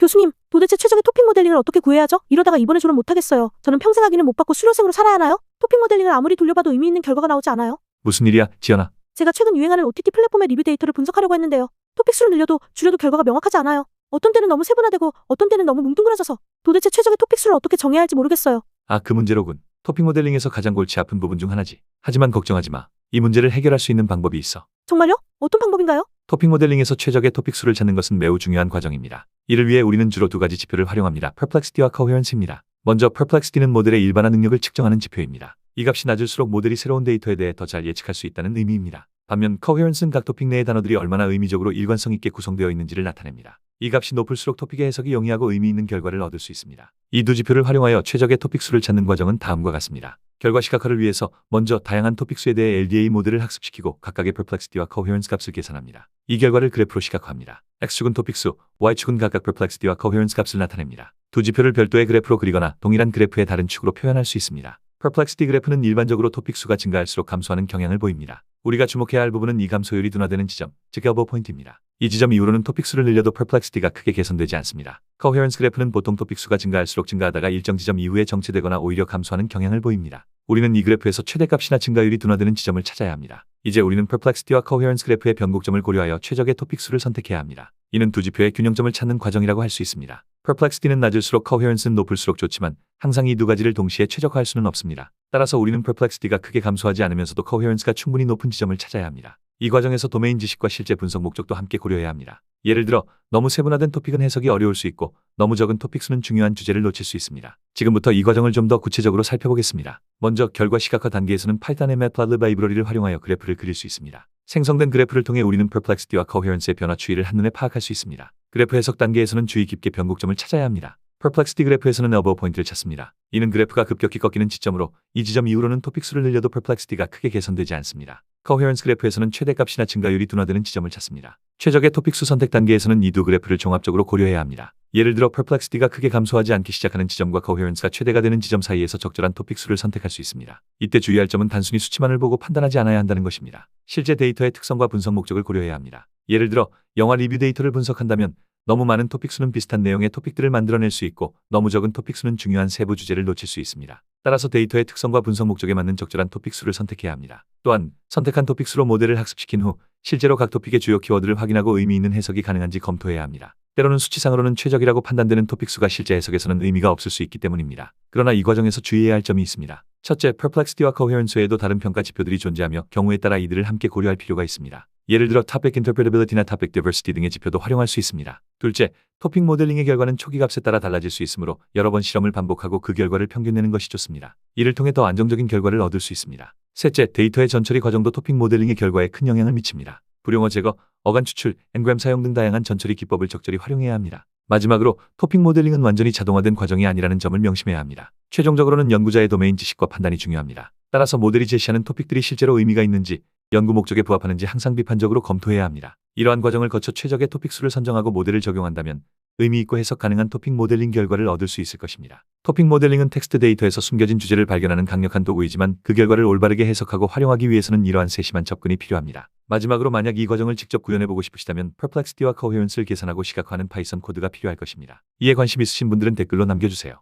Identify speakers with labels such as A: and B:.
A: 교수님, 도대체 최적의 토픽 모델링을 어떻게 구해야죠? 이러다가 이번에 졸업 못하겠어요. 저는 평생 학위는 못 받고 수료생으로 살아야 하나요? 토픽 모델링을 아무리 돌려봐도 의미 있는 결과가 나오지 않아요.
B: 무슨 일이야, 지연아?
A: 제가 최근 유행하는 OTT 플랫폼의 리뷰 데이터를 분석하려고 했는데요. 토픽 수를 늘려도 줄여도 결과가 명확하지 않아요. 어떤 때는 너무 세분화되고 어떤 때는 너무 뭉뚱그려져서 도대체 최적의 토픽 수를 어떻게 정해야 할지 모르겠어요.
B: 아, 그 문제로군. 토픽 모델링에서 가장 골치 아픈 부분 중 하나지. 하지만 걱정하지 마. 이 문제를 해결할 수 있는 방법이 있어.
A: 정말요? 어떤 방법인가요?
B: 토픽 모델링에서 최적의 토픽 수를 찾는 것은 매우 중요한 과정입니다. 이를 위해 우리는 주로 두 가지 지표를 활용합니다. Perplexity와 Coherence입니다. 먼저 Perplexity는 모델의 일반화 능력을 측정하는 지표입니다. 이 값이 낮을수록 모델이 새로운 데이터에 대해 더 잘 예측할 수 있다는 의미입니다. 반면 Coherence는 각 토픽 내의 단어들이 얼마나 의미적으로 일관성 있게 구성되어 있는지를 나타냅니다. 이 값이 높을수록 토픽의 해석이 영리하고 의미 있는 결과를 얻을 수 있습니다. 이 두 지표를 활용하여 최적의 토픽 수를 찾는 과정은 다음과 같습니다. 결과 시각화를 위해서 먼저 다양한 토픽 수에 대해 LDA 모델을 학습시키고 각각의 Perplexity와 Coherence 값을 계산합니다. 이 결과를 그래프로 시각화합니다. X축은 토픽 수, Y축은 각각 Perplexity와 Coherence 값을 나타냅니다. 두 지표를 별도의 그래프로 그리거나 동일한 그래프의 다른 축으로 표현할 수 있습니다. Perplexity 그래프는 일반적으로 토픽 수가 증가할수록 감소하는 경향을 보입니다. 우리가 주목해야 할 부분은 이 감소율이 둔화되는 지점, 즉 엘보 포인트입니다. 이 지점 이후로는 토픽 수를 늘려도 Perplexity가 크게 개선되지 않습니다. Coherence 그래프는 보통 토픽 수가 증가할수록 증가하다가 일정 지점 이후에 정체되거나 오히려 감소하는 경향을 보입니다. 우리는 이 그래프에서 최대값이나 증가율이 둔화되는 지점을 찾아야 합니다. 이제 우리는 Perplexity와 Coherence 그래프의 변곡점을 고려하여 최적의 토픽 수를 선택해야 합니다. 이는 두 지표의 균형점을 찾는 과정이라고 할 수 있습니다. Perplexity는 낮을수록 Coherence는 높을수록 좋지만 항상 이 두 가지를 동시에 최적화할 수는 없습니다. 따라서 우리는 Perplexity가 크게 감소하지 않으면서도 Coherence가 충분히 높은 지점을 찾아야 합니다. 이 과정에서 도메인 지식과 실제 분석 목적도 함께 고려해야 합니다. 예를 들어 너무 세분화된 토픽은 해석이 어려울 수 있고 너무 적은 토픽 수는 중요한 주제를 놓칠 수 있습니다. 지금부터 이 과정을 좀 더 구체적으로 살펴보겠습니다. 먼저 결과 시각화 단계에서는 파이썬의 Matplotlib 라이브러리를 활용하여 그래프를 그릴 수 있습니다. 생성된 그래프를 통해 우리는 Perplexity와 Coherence의 변화 추이를 한눈에 파악할 수 있습니다. 그래프 해석 단계에서는 주의 깊게 변곡점을 찾아야 합니다. Perplexity 그래프에서는 엘보 포인트를 찾습니다. 이는 그래프가 급격히 꺾이는 지점으로 이 지점 이후로는 토픽 수를 늘려도 Perplexity가 크게 개선되지 않습니다. Coherence 그래프에서는 최대값이나 증가율이 둔화되는 지점을 찾습니다. 최적의 토픽 수 선택 단계에서는 이 두 그래프를 종합적으로 고려해야 합니다. 예를 들어 Perplexity가 크게 감소하지 않기 시작하는 지점과 Coherence가 최대가 되는 지점 사이에서 적절한 토픽 수를 선택할 수 있습니다. 이때 주의할 점은 단순히 수치만을 보고 판단하지 않아야 한다는 것입니다. 실제 데이터의 특성과 분석 목적을 고려해야 합니다. 예를 들어 영화 리뷰 데이터를 분석한다면 너무 많은 토픽 수는 비슷한 내용의 토픽들을 만들어낼 수 있고 너무 적은 토픽 수는 중요한 세부 주제를 놓칠 수 있습니다. 따라서 데이터의 특성과 분석 목적에 맞는 적절한 토픽 수를 선택해야 합니다. 또한 선택한 토픽 수로 모델을 학습시킨 후 실제로 각 토픽의 주요 키워드를 확인하고 의미 있는 해석이 가능한지 검토해야 합니다. 때로는 수치상으로는 최적이라고 판단되는 토픽 수가 실제 해석에서는 의미가 없을 수 있기 때문입니다. 그러나 이 과정에서 주의해야 할 점이 있습니다. 첫째, Perplexity와 Coherence 외에도 다른 평가 지표들이 존재하며 경우에 따라 이들을 함께 고려할 필요가 있습니다. 예를 들어 Topic Interpretability나 Topic Diversity 등의 지표도 활용할 수 있습니다. 둘째, 토픽 모델링의 결과는 초기 값에 따라 달라질 수 있으므로 여러 번 실험을 반복하고 그 결과를 평균내는 것이 좋습니다. 이를 통해 더 안정적인 결과를 얻을 수 있습니다. 셋째, 데이터의 전처리 과정도 토픽 모델링의 결과에 큰 영향을 미칩니다. 불용어 제거, 어간 추출, 엔그램 사용 등 다양한 전처리 기법을 적절히 활용해야 합니다. 마지막으로 토픽 모델링은 완전히 자동화된 과정이 아니라는 점을 명심해야 합니다. 최종적으로는 연구자의 도메인 지식과 판단이 중요합니다. 따라서 모델이 제시하는 토픽들이 실제로 의미가 있는지 연구 목적에 부합하는지 항상 비판적으로 검토해야 합니다. 이러한 과정을 거쳐 최적의 토픽 수를 선정하고 모델을 적용한다면 의미 있고 해석 가능한 토픽 모델링 결과를 얻을 수 있을 것입니다. 토픽 모델링은 텍스트 데이터에서 숨겨진 주제를 발견하는 강력한 도구이지만 그 결과를 올바르게 해석하고 활용하기 위해서는 이러한 세심한 접근이 필요합니다. 마지막으로 만약 이 과정을 직접 구현해보고 싶으시다면 Perplexity와 Coherence를 계산하고 시각화하는 파이썬 코드가 필요할 것입니다. 이에 관심 있으신 분들은 댓글로 남겨주세요.